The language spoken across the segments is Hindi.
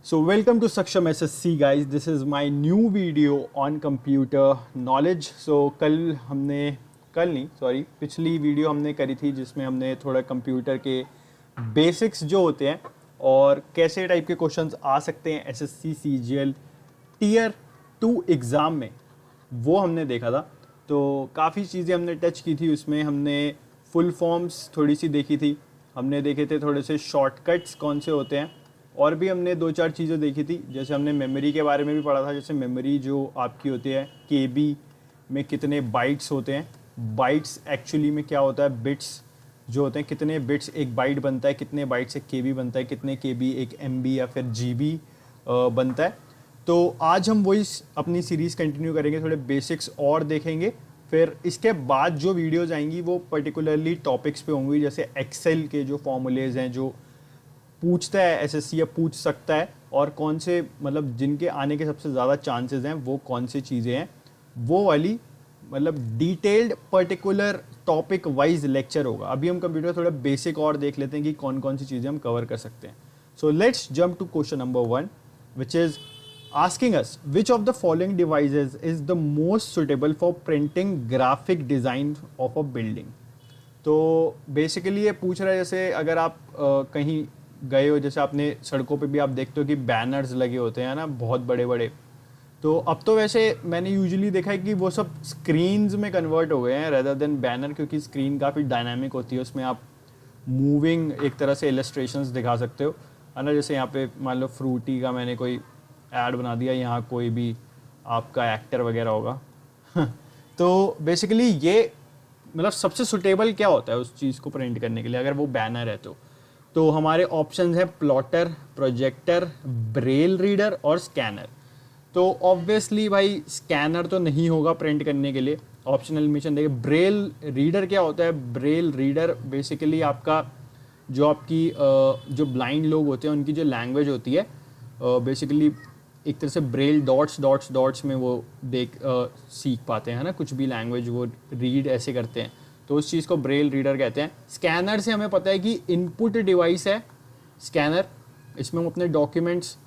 So welcome to Saksham SSC guys. This is my new video on computer knowledge. So पिछली वीडियो हमने करी थी जिसमें हमने थोड़ा कंप्यूटर के बेसिक्स जो होते हैं और कैसे टाइप के क्वेश्चंस आ सकते हैं एसएससी सीजीएल टीयर 2 एग्ज़ाम में, वो हमने देखा था। तो काफ़ी चीज़ें हमने टच की थी उसमें। हमने फुल फॉर्म्स थोड़ी सी देखी थी, हमने देखे थे थोड़े से शॉर्टकट्स कौन से होते हैं, और भी हमने 2-4 चीज़ें देखी थी। जैसे हमने मेमोरी के बारे में भी पढ़ा था। जैसे मेमोरी जो आपकी होती है केबी में कितने बाइट्स होते हैं, बाइट्स एक्चुअली में क्या होता है, बिट्स जो होते हैं, कितने बिट्स एक बाइट बनता है, कितने बाइट से केबी बनता है, कितने केबी एक एमबी या फिर जीबी बनता है। तो आज हम वही अपनी सीरीज़ कंटिन्यू करेंगे, थोड़े बेसिक्स और देखेंगे। फिर इसके बाद जो वीडियोज़ आएंगी वो पर्टिकुलरली टॉपिक्स पे होंगी, जैसे एक्सेल के जो फॉर्मूलेज हैं जो पूछता है एसएससी या पूछ सकता है, और कौन से मतलब जिनके आने के सबसे ज़्यादा चांसेस हैं वो कौन सी चीज़ें हैं, वो वाली मतलब detailed particular topic wise lecture होगा। अभी हम कंप्यूटर थोड़ा बेसिक और देख लेते हैं कि कौन कौन सी चीज़ें हम कवर कर सकते हैं। So let's jump to question number 1 which is asking us which of the following devices is the most suitable for printing graphic design of a building। तो बेसिकली ये पूछ रहा है, जैसे अगर आप कहीं गए हो, जैसे आपने सड़कों पे भी आप देखते हो कि बैनर्स लगे होते हैं ना, बहुत बड़े बड़े। तो अब तो वैसे मैंने यूजुअली देखा है कि वो सब स्क्रीन्स में कन्वर्ट हो गए हैं रेदर देन बैनर, क्योंकि स्क्रीन काफ़ी डायनामिक होती है, उसमें आप मूविंग एक तरह से इलस्ट्रेशंस दिखा सकते हो, है ना। जैसे यहाँ पे मान लो फ्रूटी का मैंने कोई ऐड बना दिया, यहाँ कोई भी आपका एक्टर वगैरह होगा तो बेसिकली ये मतलब सबसे सुटेबल क्या होता है उस चीज़ को प्रिंट करने के लिए अगर वो बैनर है तो हमारे ऑप्शंस हैं प्लॉटर, प्रोजेक्टर, ब्रेल रीडर और स्कैनर। तो ऑब्वियसली भाई स्कैनर तो नहीं होगा प्रिंट करने के लिए, ऑप्शनल मिशन देखिए। ब्रेल रीडर क्या होता है? ब्रेल रीडर बेसिकली आपका जो आपकी जो ब्लाइंड लोग होते हैं उनकी जो लैंग्वेज होती है, बेसिकली एक तरह से ब्रेल डॉट्स में वो सीख पाते हैं, है ना, कुछ भी लैंग्वेज वो रीड ऐसे करते हैं, तो उस चीज़ को ब्रेल रीडर कहते हैं। स्कैनर से हमें पता है कि इनपुट डिवाइस है स्कैनर, इसमें हम अपने डॉक्यूमेंट्स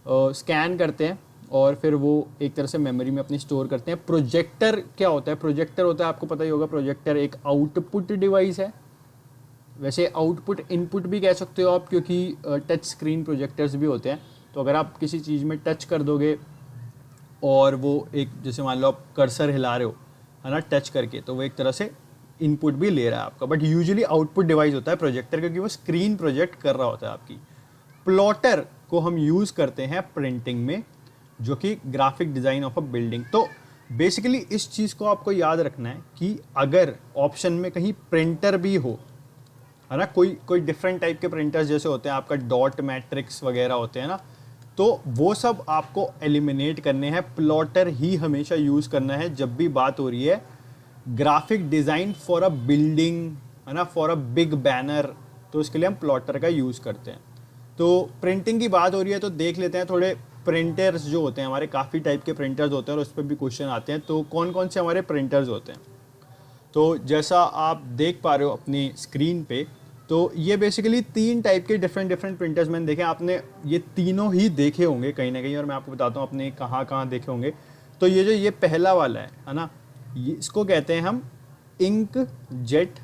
स्कैन करते हैं और फिर वो एक तरह से मेमोरी में अपनी स्टोर करते हैं। प्रोजेक्टर क्या होता है? प्रोजेक्टर होता है, आपको पता ही होगा, प्रोजेक्टर एक आउटपुट डिवाइस है। वैसे आउटपुट इनपुट भी कह सकते हो आप, क्योंकि टच स्क्रीन प्रोजेक्टर्स भी होते हैं। तो अगर आप किसी चीज़ में टच कर दोगे और वो एक, जैसे मान लो आप कर्सर हिला रहे हो, है ना, टच करके, तो वो एक तरह से इनपुट भी ले रहा है आपका, बट यूजुअली आउटपुट डिवाइस होता है प्रोजेक्टर, क्योंकि वो स्क्रीन प्रोजेक्ट कर रहा होता है आपकी। प्लॉटर को हम यूज़ करते हैं प्रिंटिंग में, जो कि graphic design of a building. तो बेसिकली इस चीज़ को आपको याद रखना है कि अगर ऑप्शन में कहीं प्रिंटर भी हो, है ना, कोई डिफरेंट टाइप के प्रिंटर्स जैसे होते हैं, आपका डॉट मैट्रिक्स वगैरह होते हैं ना, तो वो सब आपको एलिमिनेट करने हैं। प्लॉटर ही हमेशा यूज़ करना है जब भी बात हो रही है graphic design for a building, है ना, फॉर अ बिग बैनर, तो उसके लिए हम प्लॉटर का यूज़ करते हैं। तो प्रिंटिंग की बात हो रही है तो देख लेते हैं थोड़े प्रिंटर्स जो होते हैं हमारे, काफ़ी टाइप के प्रिंटर्स होते हैं और उस पर भी क्वेश्चन आते हैं। तो कौन कौन से हमारे प्रिंटर्स होते हैं? तो जैसा आप देख पा रहे हो अपनी स्क्रीन पे, तो ये बेसिकली 3 टाइप के डिफरेंट प्रिंटर्स मैंने देखे। आपने ये तीनों ही देखे होंगे कहीं ना कहीं, और मैं आपको बताता हूँ आपने कहाँ कहाँ देखे होंगे। तो ये पहला वाला है ना, इसको कहते हैं हम इंक जेट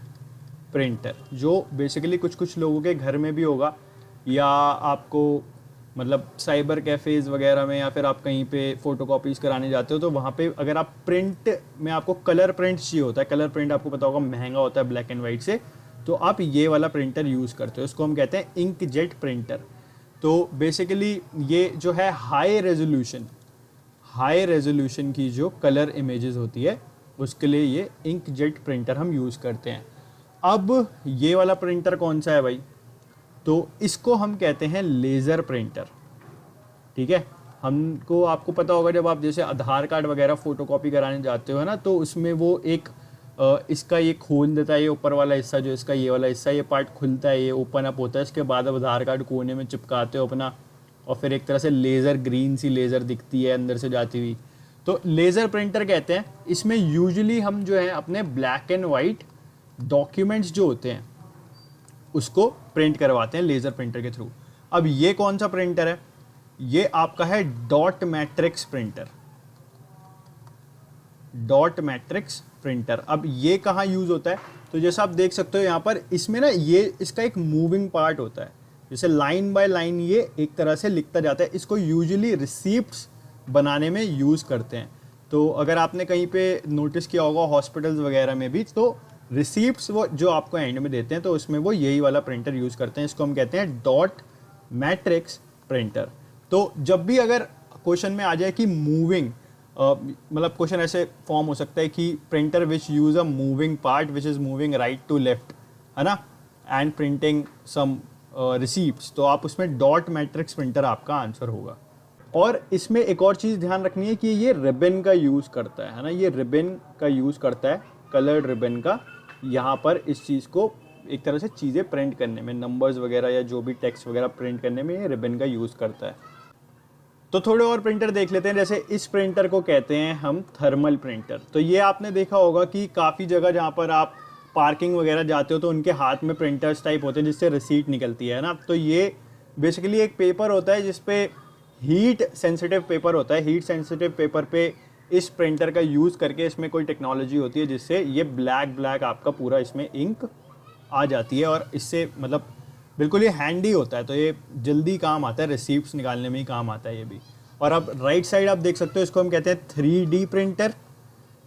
प्रिंटर, जो बेसिकली कुछ लोगों के घर में भी होगा, या आपको मतलब साइबर कैफ़ेज़ वगैरह में, या फिर आप कहीं पे फ़ोटोकॉपीज़ कराने जाते हो तो वहाँ पे अगर आप प्रिंट में, आपको कलर प्रिंट चाहिए होता है, कलर प्रिंट आपको पता होगा महंगा होता है ब्लैक एंड वाइट से, तो आप ये वाला प्रिंटर यूज़ करते हो, इसको हम कहते हैं इंक जेट प्रिंटर। तो बेसिकली ये जो है हाई रेजोल्यूशन की जो कलर इमेजेस होती है उसके लिए ये इंक जेट प्रिंटर हम यूज़ करते हैं। अब ये वाला प्रिंटर कौन सा है भाई? तो इसको हम कहते हैं लेज़र प्रिंटर, ठीक है। हमको आपको पता होगा जब आप जैसे आधार कार्ड वगैरह फ़ोटोकॉपी कराने जाते हो, है ना, तो उसमें वो एक इसका ये खोल देता है, ये ऊपर वाला हिस्सा जो इसका ये वाला हिस्सा, ये पार्ट खुलता है, ये ओपन अप होता है, इसके बाद अब आधार कार्ड कोने में चिपकाते हो अपना, और फिर एक तरह से लेज़र, ग्रीन सी लेज़र दिखती है अंदर से जाती हुई, तो लेज़र प्रिंटर कहते हैं। इसमें यूजुअली हम जो है अपने ब्लैक एंड वाइट डॉक्यूमेंट्स जो होते हैं उसको प्रिंट करवाते हैं लेज़र प्रिंटर के थ्रू। अब ये कौन सा प्रिंटर है? ये आपका है dot matrix printer. Dot matrix printer, अब ये कहाँ यूज होता है? तो जैसा आप देख सकते हो यहाँ पर, इसमें ना ये इसका एक मूविंग पार्ट होता है, जैसे लाइन बाय लाइन ये एक तरह से लिखता जाता है। इसको यूजुअली रिसीप्ट्स बनाने में यूज करते हैं। तो अगर आपने कहीं पे नोटिस किया होगा हॉस्पिटल्स वगैरह में भी, तो रिसीप्ट्स वो जो आपको एंड में देते हैं, तो उसमें वो यही वाला प्रिंटर यूज करते हैं। इसको हम कहते हैं डॉट मैट्रिक्स प्रिंटर। तो जब भी अगर क्वेश्चन में आ जाए कि मूविंग, मतलब क्वेश्चन ऐसे फॉर्म हो सकता है कि printer which use a moving part which is moving right to left, है ना, एंड प्रिंटिंग सम रिसीप्ट्स, तो आप उसमें डॉट मैट्रिक्स प्रिंटर आपका आंसर होगा। और इसमें एक और चीज़ ध्यान रखनी है कि ये रिबन का यूज़ करता है ना, ये रिबन का यूज़ करता है, कलर्ड रिबन का, यहाँ पर इस चीज़ को एक तरह से चीज़ें प्रिंट करने में, नंबर्स वगैरह या जो भी टेक्स्ट वगैरह प्रिंट करने में ये रिबन का यूज़ करता है। तो थोड़े और प्रिंटर देख लेते हैं। जैसे इस प्रिंटर को कहते हैं हम थर्मल प्रिंटर। तो ये आपने देखा होगा कि काफ़ी जगह जहाँ पर आप पार्किंग वगैरह जाते हो तो उनके हाथ में प्रिंटर्स टाइप होते हैं जिससे रिसीट निकलती है ना। तो ये बेसिकली एक पेपर होता है जिसपे हीट सेंसिटिव पेपर होता है। हीट सेंसिटिव पेपर पे इस प्रिंटर का यूज़ करके इसमें कोई टेक्नोलॉजी होती है जिससे ये ब्लैक आपका पूरा इसमें इंक आ जाती है, और इससे मतलब बिल्कुल ये हैंडी होता है। तो ये जल्दी काम आता है, रिसीप्ट्स निकालने में ही काम आता है ये भी। और अब राइट साइड आप देख सकते हो, इसको हम कहते हैं 3D प्रिंटर,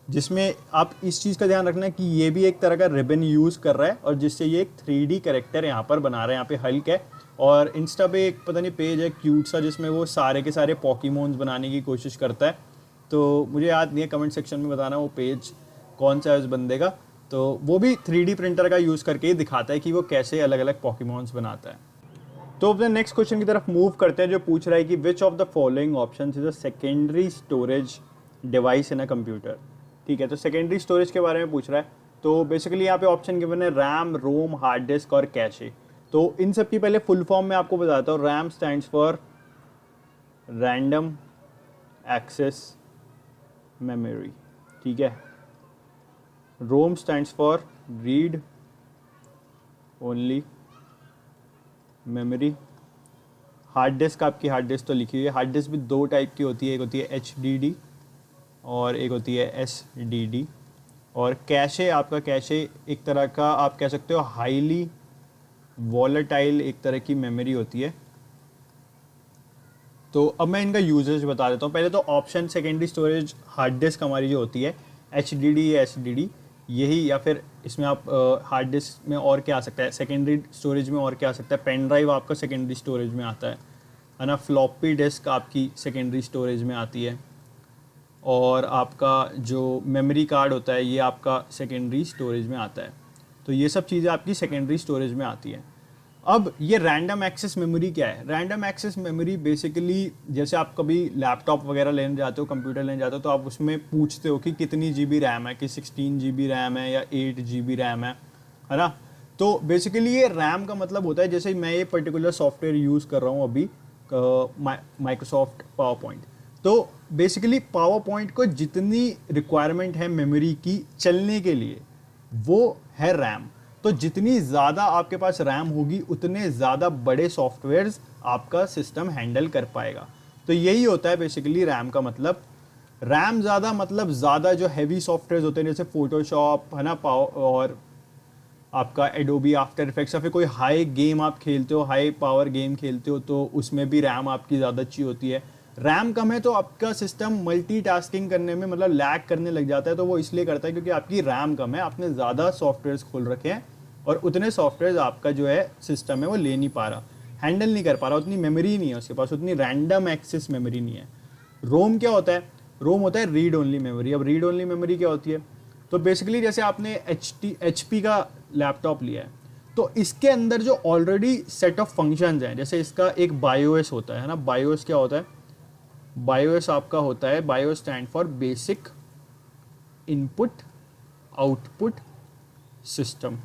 जिसमें आप इस चीज़ का ध्यान रखना है कि ये भी एक तरह का रिबन यूज़ कर रहा है और जिससे ये एक 3D कैरेक्टर यहाँ पर बना रहा है। यहाँ पे हल्क है और इंस्टा पे एक पता नहीं पेज है क्यूट सा जिसमें वो सारे के सारे पॉकीमोन्स बनाने की कोशिश करता है। तो मुझे याद नहीं है, कमेंट सेक्शन में बताना वो पेज कौन सा है उस बंदे का। तो वो भी 3D प्रिंटर का यूज़ करके ही दिखाता है कि वो कैसे अलग अलग पॉकीमोन्स बनाता है। तो अपने नेक्स्ट क्वेश्चन की तरफ मूव करते हैं, जो पूछ रहा है कि which of the following options is a secondary storage device in a computer. ठीक है, तो सेकेंडरी स्टोरेज के बारे में पूछ रहा है। तो बेसिकली यहाँ पे ऑप्शन गिवन है रैम, रोम, हार्ड डिस्क और कैशे। तो इन सब की पहले फुल फॉर्म में आपको बताता हूँ। RAM stands for random access memory, ठीक है। ROM stands for read only memory. Hard disk, आपकी हार्ड डिस्क तो लिखी हुई है। हार्ड डिस्क भी दो टाइप की होती है, एक होती है HDD और एक होती है SDD। और कैशे, आपका कैशे एक तरह का आप कह सकते हो हाईली वॉलेटाइल एक तरह की मेमोरी होती है। तो अब मैं इनका यूजेज बता देता हूँ। पहले तो option secondary storage hard disk हमारी जो होती है HDD या SDD यही, या फिर इसमें आप हार्ड डिस्क में और क्या आ सकता है, सेकेंडरी स्टोरेज में और क्या आ सकता है, पेन ड्राइव आपका सेकेंडरी स्टोरेज में आता है ना। फ्लॉपी डिस्क आपकी सेकेंडरी स्टोरेज में आती है, और आपका जो मेमोरी कार्ड होता है ये आपका सेकेंडरी स्टोरेज में आता है। तो ये सब चीज़ें आपकी सेकेंडरी स्टोरेज में आती हैं। अब ये रैंडम एक्सेस मेमोरी क्या है? रैंडम एक्सेस मेमोरी बेसिकली जैसे आप कभी लैपटॉप वगैरह लेने जाते हो, कंप्यूटर लेने जाते हो, तो आप उसमें पूछते हो कि कितनी GB रैम है, कि 16 GB रैम है या 8 GB रैम है ना। तो बेसिकली ये रैम का मतलब होता है, जैसे मैं ये पर्टिकुलर सॉफ्टवेयर यूज़ कर रहा हूँ अभी, माइक्रोसॉफ्ट पावर पॉइंट। तो बेसिकली पावर पॉइंट को जितनी रिक्वायरमेंट है मेमोरी की चलने के लिए वो है रैम। तो जितनी ज़्यादा आपके पास रैम होगी उतने ज़्यादा बड़े सॉफ्टवेयर्स आपका सिस्टम हैंडल कर पाएगा। तो यही होता है बेसिकली रैम का मतलब। रैम ज़्यादा मतलब ज़्यादा जो हैवी सॉफ्टवेयर्स होते हैं जैसे फोटोशॉप, है ना, और आपका एडोबी आफ्टर इफेक्ट्स, या फिर कोई हाई गेम आप खेलते हो, हाई पावर गेम खेलते हो, तो उसमें भी रैम आपकी ज़्यादा अच्छी होती है। रैम कम है तो आपका सिस्टम मल्टीटास्किंग करने में मतलब लैग करने लग जाता है। तो वो इसलिए करता है क्योंकि आपकी रैम कम है, आपने ज़्यादा सॉफ्टवेयर्स खोल रखे हैं और उतने सॉफ्टवेयर्स आपका जो है सिस्टम है वो ले नहीं पा रहा, हैंडल नहीं कर पा रहा, उतनी मेमोरी नहीं है उसके पास, उतनी रैंडम एक्सेस मेमोरी नहीं है। रोम क्या होता है? रोम होता है रीड ओनली मेमोरी। अब रीड ओनली मेमोरी क्या होती है? तो बेसिकली जैसे आपने HP का लैपटॉप लिया है तो इसके अंदर जो ऑलरेडी सेट ऑफ फंक्शंस हैं, जैसे इसका एक बायोएस होता है ना। बायोएस क्या होता है? बायोएस आपका होता है, BIOS stand for basic input output system.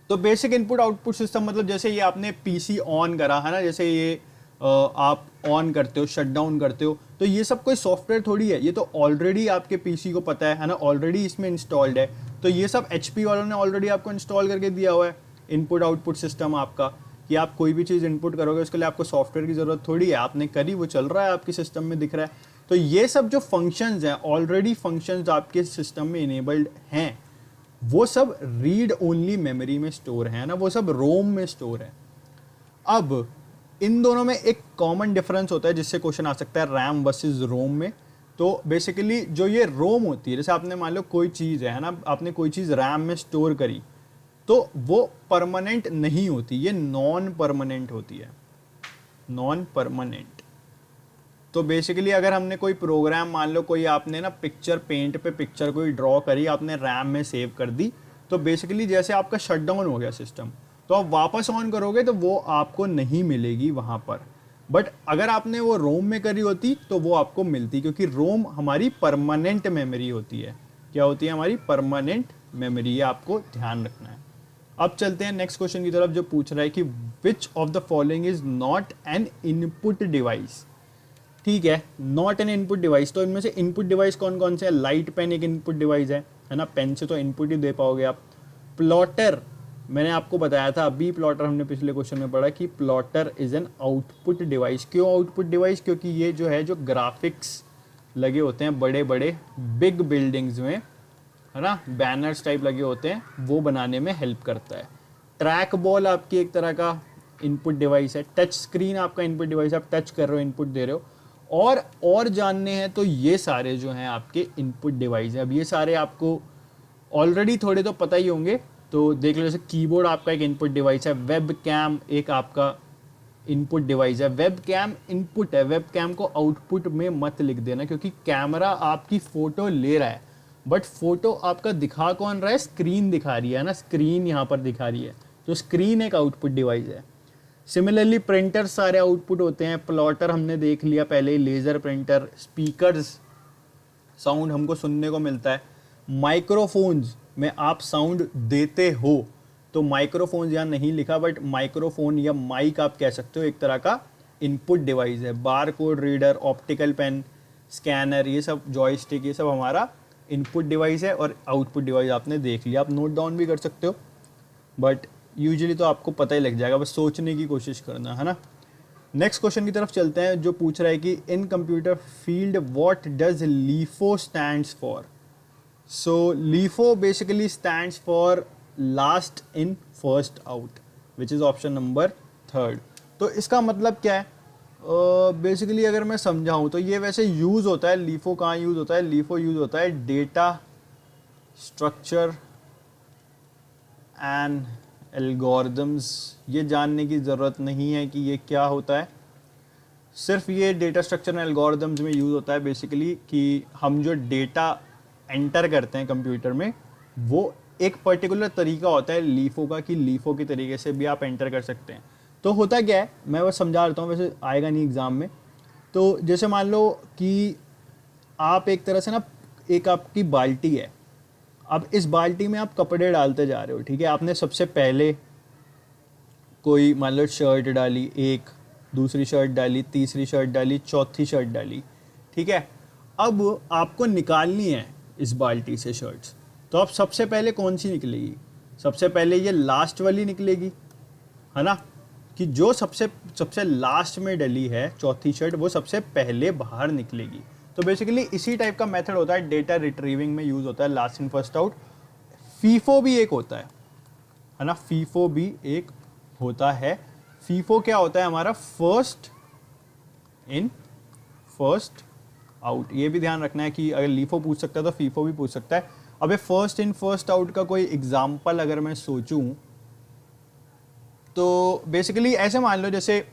तो बेसिक इनपुट आउटपुट सिस्टम मतलब जैसे ये आपने PC ऑन करा है ना, जैसे ये आप ऑन करते हो, शट डाउन करते हो, तो ये सब कोई सॉफ्टवेयर थोड़ी है, ये तो ऑलरेडी आपके PC को पता है ना, ऑलरेडी इसमें इंस्टॉल्ड है। तो ये सब HP वालों ने ऑलरेडी आपको इंस्टॉल करके दिया हुआ है इनपुट आउटपुट सिस्टम आपका, कि आप कोई भी चीज़ इनपुट करोगे उसके लिए आपको सॉफ्टवेयर की ज़रूरत थोड़ी है, आपने करी, वो चल रहा है आपके सिस्टम में दिख रहा है। तो ये सब जो फंक्शंस हैं, ऑलरेडी फंक्शंस आपके सिस्टम में इनेबल्ड हैं, वो सब रीड ओनली मेमोरी में स्टोर है ना, वो सब रोम में स्टोर है। अब इन दोनों में एक कॉमन डिफरेंस होता है जिससे क्वेश्चन आ सकता है रैम वर्सेस रोम में। तो बेसिकली जो ये रोम होती है, जैसे आपने मान लो कोई चीज़ है ना, आपने कोई चीज़ रैम में स्टोर करी, तो वो परमानेंट नहीं होती, ये नॉन परमानेंट होती है, नॉन परमानेंट। तो बेसिकली अगर हमने कोई प्रोग्राम, मान लो कोई आपने ना पिक्चर, पेंट पे पिक्चर कोई ड्रॉ करी, आपने रैम में सेव कर दी, तो बेसिकली जैसे आपका शटडाउन हो गया सिस्टम, तो आप वापस ऑन करोगे तो वो आपको नहीं मिलेगी वहाँ पर। बट अगर आपने वो रोम में करी होती तो वो आपको मिलती, क्योंकि रोम हमारी परमानेंट मेमोरी होती है। क्या होती है? हमारी परमानेंट मेमोरी, ये आपको ध्यान रखना है। अब चलते हैं नेक्स्ट क्वेश्चन की तरफ, जो पूछ रहा है कि which of the following is not an input device. ठीक है, नॉट एन इनपुट डिवाइस, तो इनमें से इनपुट डिवाइस कौन कौन से है? लाइट पेन एक इनपुट डिवाइस है ना, पेन से तो इनपुट ही दे पाओगे आप। प्लॉटर, मैंने आपको बताया था अभी, प्लॉटर हमने पिछले क्वेश्चन में पढ़ा कि plotter is an output device. क्यों आउटपुट डिवाइस? क्योंकि ये जो है, जो ग्राफिक्स लगे होते हैं बड़े बड़े बिग बिल्डिंग्स में, है ना, बैनर्स टाइप लगे होते हैं, वो बनाने में हेल्प करता है। ट्रैक बॉल आपकी एक तरह का इनपुट डिवाइस है। टच स्क्रीन आपका इनपुट डिवाइस, आप टच कर रहे हो, इनपुट दे रहे हो। और जानने हैं तो ये सारे जो हैं आपके इनपुट डिवाइस हैं। अब ये सारे आपको ऑलरेडी थोड़े तो पता ही होंगे, तो देख लो। जैसे कीबोर्ड आपका एक इनपुट डिवाइस है, वेब कैम एक आपका इनपुट डिवाइस है। वेब कैम इनपुट है, वेब कैम को आउटपुट में मत लिख देना, क्योंकि कैमरा आपकी फ़ोटो ले रहा है, बट फोटो आपका दिखा कौन रहा है? स्क्रीन दिखा रही है ना, स्क्रीन यहाँ पर दिखा रही है, तो स्क्रीन एक आउटपुट डिवाइस है। सिमिलरली प्रिंटर सारे आउटपुट होते हैं। प्लॉटर हमने देख लिया पहले ही, लेज़र प्रिंटर। स्पीकर्स, साउंड हमको सुनने को मिलता है। माइक्रोफोन्स में आप साउंड देते हो, तो माइक्रोफोन्स यहाँ नहीं लिखा, बट माइक्रोफोन या माइक आप कह सकते हो, एक तरह का इनपुट डिवाइस है। Bar code reader, optical pen, scanner, ये सब, जॉयस्टिक, ये सब हमारा इनपुट डिवाइस है। और आउटपुट डिवाइस आपने देख लिया, आप नोट डाउन भी कर सकते हो, बट यूजुअली तो आपको पता ही लग जाएगा, बस सोचने की कोशिश करना, है ना। नेक्स्ट क्वेश्चन की तरफ चलते हैं, जो पूछ रहा है कि इन computer field what does LIFO stands for. So LIFO basically stands for last in first out, which is option number 3। तो इसका मतलब क्या है? बेसिकली अगर मैं समझाऊँ तो ये वैसे यूज़ होता है, लीफो कहाँ यूज़ होता है? लीफो यूज़ होता है डेटा स्ट्रक्चर एंड एल्गोरिदम्स। ये जानने की ज़रूरत नहीं है कि ये क्या होता है, सिर्फ ये डेटा स्ट्रक्चर एंड एल्गोरिदम्स में यूज़ होता है बेसिकली, कि हम जो डेटा एंटर करते हैं कंप्यूटर में, वो एक पर्टिकुलर तरीका होता है लीफो का, कि लीफो के तरीके से भी आप एंटर कर सकते हैं। तो होता क्या है, मैं बस समझा देता हूँ, वैसे आएगा नहीं एग्ज़ाम में। तो जैसे मान लो कि आप एक तरह से ना, एक आपकी बाल्टी है, अब इस बाल्टी में आप कपड़े डालते जा रहे हो, ठीक है। आपने सबसे पहले कोई मान लो शर्ट डाली, एक, दूसरी शर्ट डाली, तीसरी शर्ट डाली, चौथी शर्ट डाली, ठीक है। अब आपको निकालनी है इस बाल्टी से शर्ट्स, तो अब सबसे पहले कौन सी निकलेगी? सबसे पहले ये लास्ट वाली निकलेगी, है ना, कि जो सबसे लास्ट में डली है चौथी शर्ट, वो सबसे पहले बाहर निकलेगी। तो बेसिकली इसी टाइप का मेथड होता है, डेटा रिट्रीविंग में यूज़ होता है, last in first out. FIFO भी एक होता है ना, फीफो भी एक होता है। फीफो क्या होता है? हमारा फर्स्ट इन फर्स्ट आउट। ये भी ध्यान रखना है कि अगर लीफो पूछ सकता है तो फीफो भी पूछ सकता है। अब फर्स्ट इन फर्स्ट आउट का कोई एग्जाम्पल अगर मैं सोचूं, तो बेसिकली ऐसे मान लो, जैसे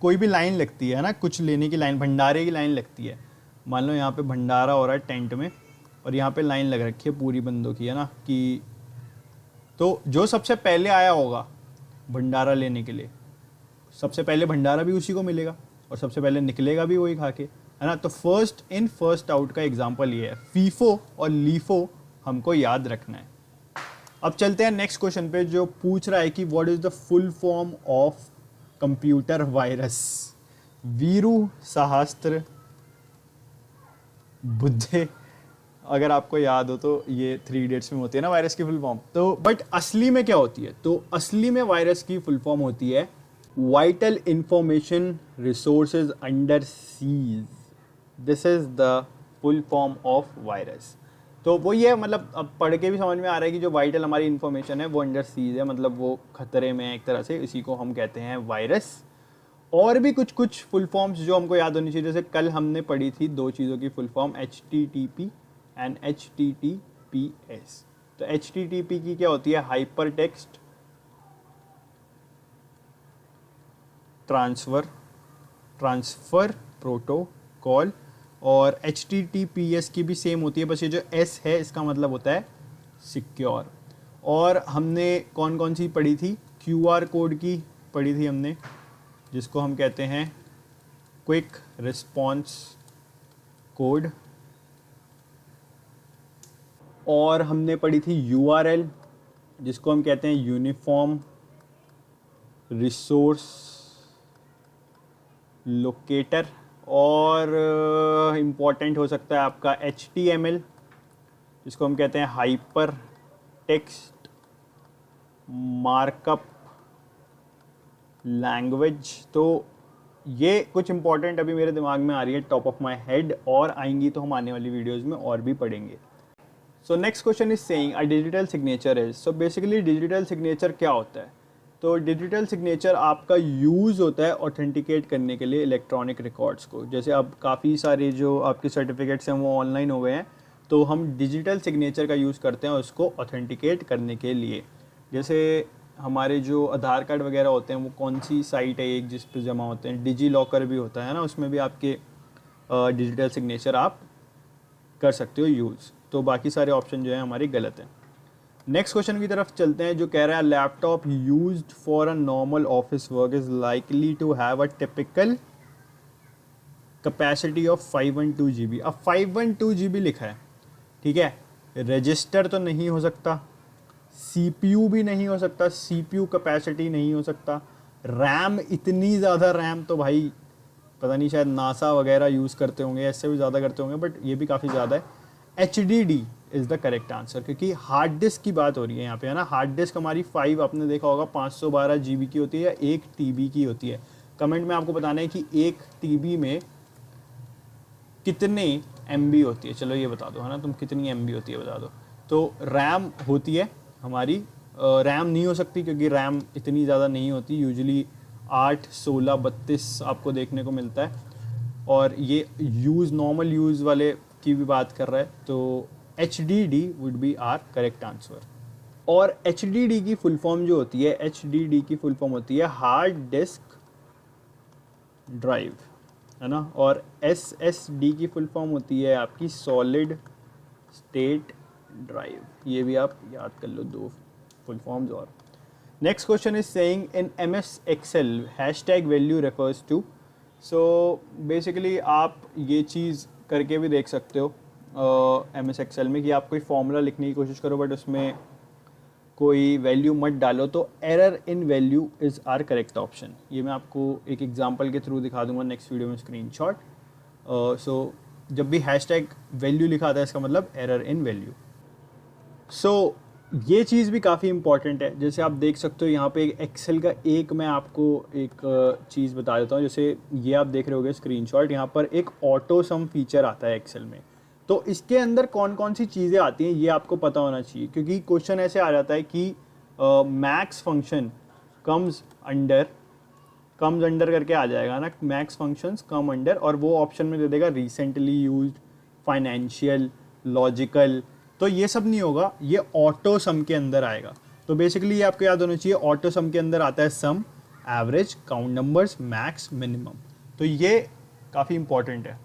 कोई भी लाइन लगती है ना, कुछ लेने की लाइन, भंडारे की लाइन लगती है। मान लो यहाँ पे भंडारा हो रहा है टेंट में, और यहाँ पे लाइन लग रखी है पूरी बंदों की, है ना, कि तो जो सबसे पहले आया होगा भंडारा लेने के लिए, सबसे पहले भंडारा भी उसी को मिलेगा, और सबसे पहले निकलेगा भी वही खा के, है ना। तो फर्स्ट इन फर्स्ट आउट का एग्जाम्पल ये है। फीफो और लीफो हमको याद रखना है। अब चलते हैं नेक्स्ट क्वेश्चन पे, जो पूछ रहा है कि what is the full form of computer virus. Veeru सहस्त्र बुद्धे अगर आपको याद हो तो ये 3 इडियट्स में होती है ना वायरस की फुल फॉर्म। तो बट असली में क्या होती है? तो असली में वायरस की फुल फॉर्म होती है vital information resources under seize. This is the full form of virus. तो वो ये मतलब अब पढ़ के भी समझ में आ रहा है कि जो वाइटल हमारी इन्फॉर्मेशन है वो अंडर सीज है, मतलब वो खतरे में है एक तरह से, इसी को हम कहते हैं वायरस। और भी कुछ कुछ फुल फॉर्म्स जो हमको याद होनी चाहिए, जैसे कल हमने पढ़ी थी 2 चीज़ों की full form, HTTP and HTTPS। तो HTTP की क्या होती है? Hyper text transfer protocol. और HTTPS की भी सेम होती है, बस ये जो S है इसका मतलब होता है सिक्योर। और हमने कौन कौन सी पढ़ी थी? QR कोड की पढ़ी थी हमने, जिसको हम कहते हैं क्विक रिस्पॉन्स कोड। और हमने पढ़ी थी URL, जिसको हम कहते हैं यूनिफॉर्म रिसोर्स लोकेटर। और इम्पॉर्टेंट हो सकता है आपका HTML, जिसको हम कहते हैं हाइपर टेक्स्ट मार्कअप लैंग्वेज। तो ये कुछ इंपॉर्टेंट अभी मेरे दिमाग में आ रही है टॉप ऑफ माय हेड, और आएंगी तो हम आने वाली वीडियोस में और भी पढ़ेंगे। सो next question is saying a digital signature is. So basically digital signature क्या होता है? तो डिजिटल सिग्नेचर आपका यूज़ होता है ऑथेंटिकेट करने के लिए इलेक्ट्रॉनिक रिकॉर्ड्स को। जैसे अब काफ़ी सारे जो आपके सर्टिफिकेट्स हैं वो ऑनलाइन हो गए हैं, तो हम डिजिटल सिग्नेचर का यूज़ करते हैं उसको ऑथेंटिकेट करने के लिए। जैसे हमारे जो आधार कार्ड वगैरह होते हैं वो कौन सी साइट है एक जिस पे जमा होते हैं? डिजी लॉकर भी होता है ना, उसमें भी आपके डिजिटल सिग्नेचर आप कर सकते हो यूज़। तो बाकी सारे ऑप्शन जो है हमारे गलत हैं। नेक्स्ट क्वेश्चन की तरफ चलते हैं, जो कह रहा है laptop used for a normal office work is likely to have a typical capacity of 512 GB। अब 512 GB लिखा है, ठीक है। रजिस्टर तो नहीं हो सकता, CPU भी नहीं हो सकता, CPU कैपेसिटी नहीं हो सकता, रैम इतनी ज़्यादा रैम तो भाई पता नहीं, शायद नासा वगैरह यूज़ करते होंगे, ऐसे भी ज़्यादा करते होंगे, बट ये भी काफ़ी ज़्यादा है। HDD is the correct answer, क्योंकि हार्ड डिस्क की बात हो रही है यहाँ पे, है ना। हार्ड डिस्क हमारी 5 आपने देखा होगा 512 GB की होती है या 1 TB की होती है। कमेंट में आपको बताना है कि 1 TB में कितने MB होती है, चलो ये बता दो, है ना, तुम कितनी MB होती है बता दो। तो रैम होती है हमारी, रैम नहीं हो सकती क्योंकि रैम इतनी ज़्यादा नहीं होती, यूजुअली 8, 16, 32 आपको देखने को मिलता है। और ये यूज़ नॉर्मल यूज़ वाले की भी बात कर रहा है, तो HDD would be our correct answer. और HDD की फुल फॉर्म जो होती है, HDD की फुल फॉर्म होती है हार्ड डिस्क ड्राइव, है ना। और SSD की फुल फॉर्म होती है आपकी सॉलिड स्टेट ड्राइव। ये भी आप याद कर लो 2 फुल फॉर्म्स। और next question is saying in MS Excel hashtag value refers to. So basically आप ये चीज़ करके भी देख सकते हो MS Excel में कि आप कोई फॉर्मूला लिखने की कोशिश करो बट उसमें कोई वैल्यू मत डालो, तो error in value is our correct option. ये मैं आपको एक एग्जांपल के थ्रू दिखा दूंगा नेक्स्ट वीडियो में स्क्रीनशॉट। सो जब भी हैशटैग वैल्यू लिखा आता है इसका मतलब एरर इन वैल्यू। सो ये चीज़ भी काफ़ी इंपॉर्टेंट है। जैसे आप देख सकते हो यहाँ पे एक्सेल का एक मैं आपको एक चीज़ बता देता हूँ। जैसे ये आप देख रहे होगे स्क्रीनशॉट, यहाँ पर एक ऑटो सम फीचर आता है एक्सेल में। तो इसके अंदर कौन कौन सी चीज़ें आती हैं ये आपको पता होना चाहिए, क्योंकि क्वेश्चन ऐसे आ जाता है कि मैक्स फंक्शन कम्स अंडर करके आ जाएगा ना, मैक्स फंक्शंस कम अंडर, और वो ऑप्शन में दे देगा रिसेंटली यूज्ड, फाइनेंशियल, लॉजिकल। तो ये सब नहीं होगा, ये ऑटो सम के अंदर आएगा। तो बेसिकली ये आपको याद होना चाहिए, ऑटो सम के अंदर आता है sum, average, count numbers, max, minimum. तो ये काफ़ी इंपॉर्टेंट है।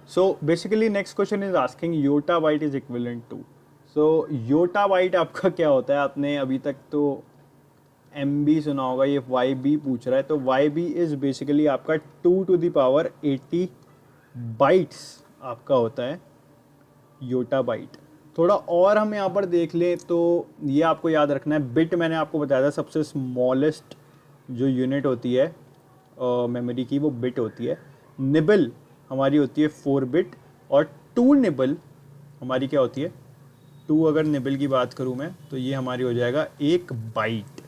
So basically next question is asking yottabyte is equivalent to. So yottabyte आपका क्या होता है? आपने अभी तक तो MB सुना होगा, ये YB पूछ रहा है। तो YB इज बेसिकली आपका 2 to the power 80 बाइट्स आपका होता है योटा बाइट। थोड़ा और हम यहाँ पर देख लें तो ये आपको याद रखना है, बिट मैंने आपको बताया था सबसे स्मॉलेस्ट जो यूनिट होती है मेमोरी की वो बिट होती है। निबल हमारी होती है 4 बिट, और 2 निबल हमारी क्या होती है, 2 अगर निबल की बात करूं मैं तो ये हमारी हो जाएगा 1 बाइट,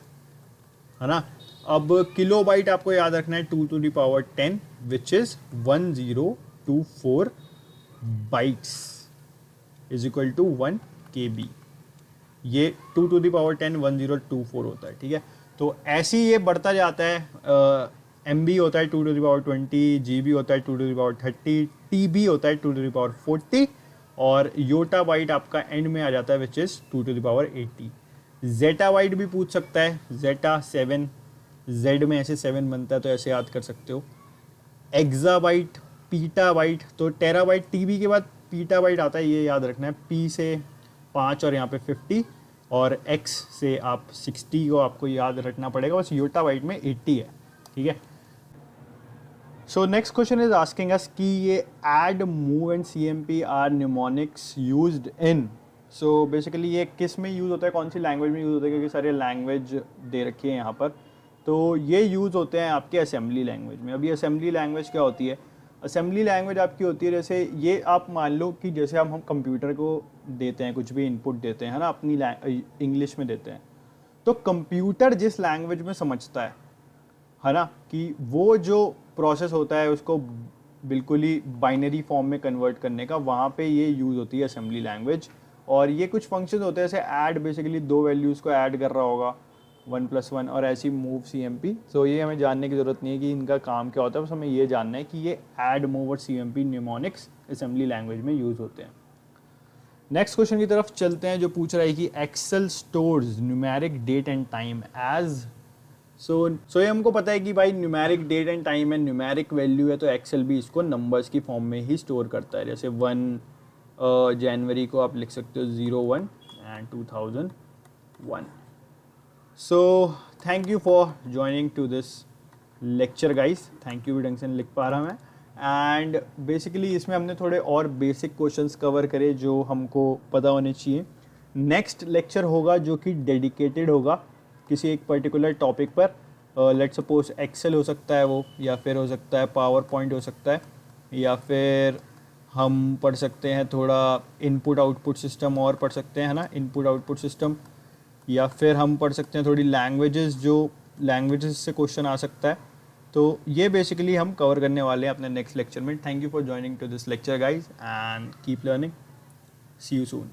है ना। अब किलो बाइट आपको याद रखना है 2 to the power 10 which is 1024 bytes is equal to 1 KB। ये 2 to the power 10 1024 होता है, ठीक है। तो ऐसे ही ये बढ़ता जाता है। MB होता है 2 to the power 20, GB होता है 2 to the power 30, TB होता है 2 to the power 40 और योटा बाइट आपका एंड में आ जाता है which is 2 to the power 80। Zetta byte भी पूछ सकता है, जेटा 7, जेड में ऐसे 7 बनता है तो ऐसे याद कर सकते हो। एक्सा बाइट, पीटा बाइट, तो टेराबाइट TB के बाद पीटा बाइट आता है, ये याद रखना है। P से 5 और यहाँ पे 50 और X से आप 60 को आपको याद रखना पड़ेगा, बस योटा बाइट में 80 है, ठीक है। So next question is asking us कि ये add, move and CMP are mnemonics used in. So basically ये किस में यूज़ होता है, कौन सी लैंग्वेज में यूज़ होता है, क्योंकि सारे लैंग्वेज दे रखी है यहाँ पर। तो ये यूज़ होते हैं आपके असेंबली लैंग्वेज में। अभी असेंबली लैंग्वेज क्या होती है, असेंबली लैंग्वेज आपकी होती है जैसे ये आप मान लो कि जैसे हम कंप्यूटर को देते हैं कुछ भी इनपुट देते हैं, है ना, अपनी इंग्लिश में देते हैं, तो कंप्यूटर जिस लैंग्वेज में समझता है ना, कि वो जो प्रोसेस होता है उसको बिल्कुल ही बाइनरी फॉर्म में कन्वर्ट करने का, वहाँ पे ये यूज़ होती है असेंबली लैंग्वेज। और ये कुछ फंक्शन होते हैं जैसे ऐड, बेसिकली 2 वैल्यूज़ को ऐड कर रहा होगा 1+1 और ऐसी मूव CMP। सो ये हमें जानने की ज़रूरत नहीं है कि इनका काम क्या होता है, बस हमें ये जानना है कि ये ऐड, मूव और CMP न्यूमोनिक्स असेंबली लैंग्वेज में यूज़ होते हैं। नेक्स्ट क्वेश्चन की तरफ चलते हैं जो पूछ रहा है कि Excel stores numeric date and time as. So ये हमको पता है कि भाई न्यूमेरिक डेट एंड टाइम है, न्यूमेरिक वैल्यू है, तो एक्सेल भी इसको नंबर्स की फॉर्म में ही स्टोर करता है। जैसे 1 जनवरी को आप लिख सकते हो 01 and 2001। So thank you for joining to this lecture guys. Thank you भी ढंग से लिख पा रहा मैं। एंड बेसिकली इसमें हमने थोड़े और बेसिक क्वेश्चंस कवर करे जो हमको पता होने चाहिए। नेक्स्ट लेक्चर होगा जो कि डेडिकेटेड होगा किसी एक पर्टिकुलर टॉपिक पर। लेट्स सपोज एक्सेल हो सकता है वो, या फिर हो सकता है पावर पॉइंट हो सकता है, या फिर हम पढ़ सकते हैं थोड़ा इनपुट आउटपुट सिस्टम और पढ़ सकते हैं, है ना, इनपुट आउटपुट सिस्टम, या फिर हम पढ़ सकते हैं थोड़ी लैंग्वेजेस, जो लैंग्वेजेस से क्वेश्चन आ सकता है। तो ये बेसिकली हम कवर करने वाले हैं अपने नेक्स्ट लेक्चर में। Thank you for joining to this lecture guys and keep learning. See you soon.